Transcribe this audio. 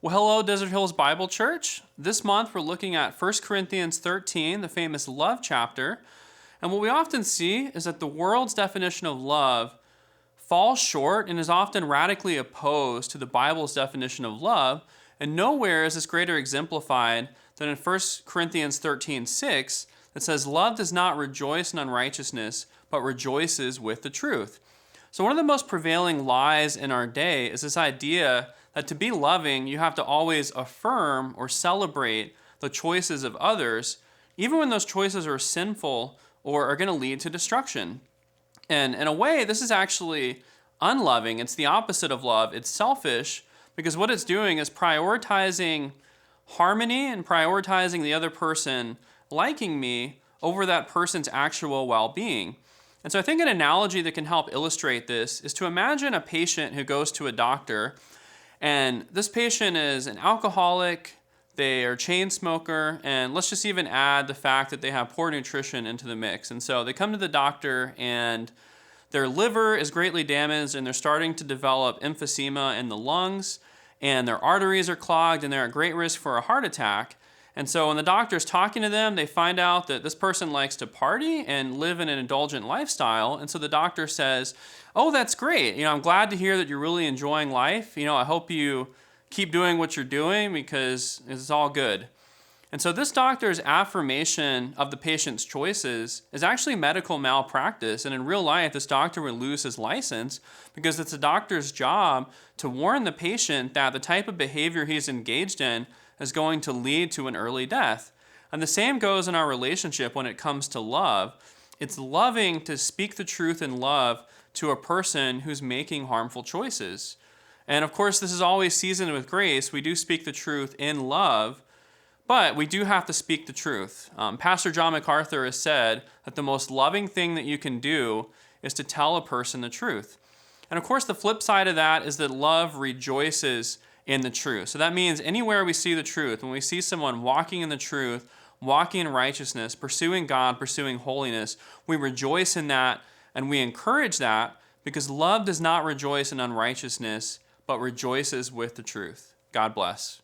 Well, hello, Desert Hills Bible Church. This month we're looking at 1 Corinthians 13, the famous love chapter. And what we often see is that the world's definition of love falls short and is often radically opposed to the Bible's definition of love. And nowhere is this greater exemplified than in 1 Corinthians 13:6 that says, "Love does not rejoice in unrighteousness, but rejoices with the truth." So one of the most prevailing lies in our day is this idea that to be loving, you have to always affirm or celebrate the choices of others, even when those choices are sinful or are going to lead to destruction. And in a way, this is actually unloving. It's the opposite of love. It's selfish because what it's doing is prioritizing harmony and prioritizing the other person liking me over that person's actual well-being. And so I think an analogy that can help illustrate this is to imagine a patient who goes to a doctor, and this patient is an alcoholic, they are a chain smoker, and let's just even add the fact that they have poor nutrition into the mix. And so they come to the doctor and their liver is greatly damaged and they're starting to develop emphysema in the lungs and their arteries are clogged and they're at great risk for a heart attack. And so when the doctor's talking to them, they find out that this person likes to party and live in an indulgent lifestyle. And so the doctor says, "Oh, that's great. I'm glad to hear that you're really enjoying life. I hope you keep doing what you're doing because it's all good." And so this doctor's affirmation of the patient's choices is actually medical malpractice. And in real life, this doctor would lose his license because it's the doctor's job to warn the patient that the type of behavior he's engaged in is going to lead to an early death. And the same goes in our relationship when it comes to love. It's loving to speak the truth in love to a person who's making harmful choices. And of course, this is always seasoned with grace. We do speak the truth in love, but we do have to speak the truth. Pastor John MacArthur has said that the most loving thing that you can do is to tell a person the truth. And of course, the flip side of that is that love rejoices in the truth. So that means anywhere we see the truth, when we see someone walking in the truth, walking in righteousness, pursuing God, pursuing holiness, we rejoice in that and we encourage that because love does not rejoice in unrighteousness, but rejoices with the truth. God bless.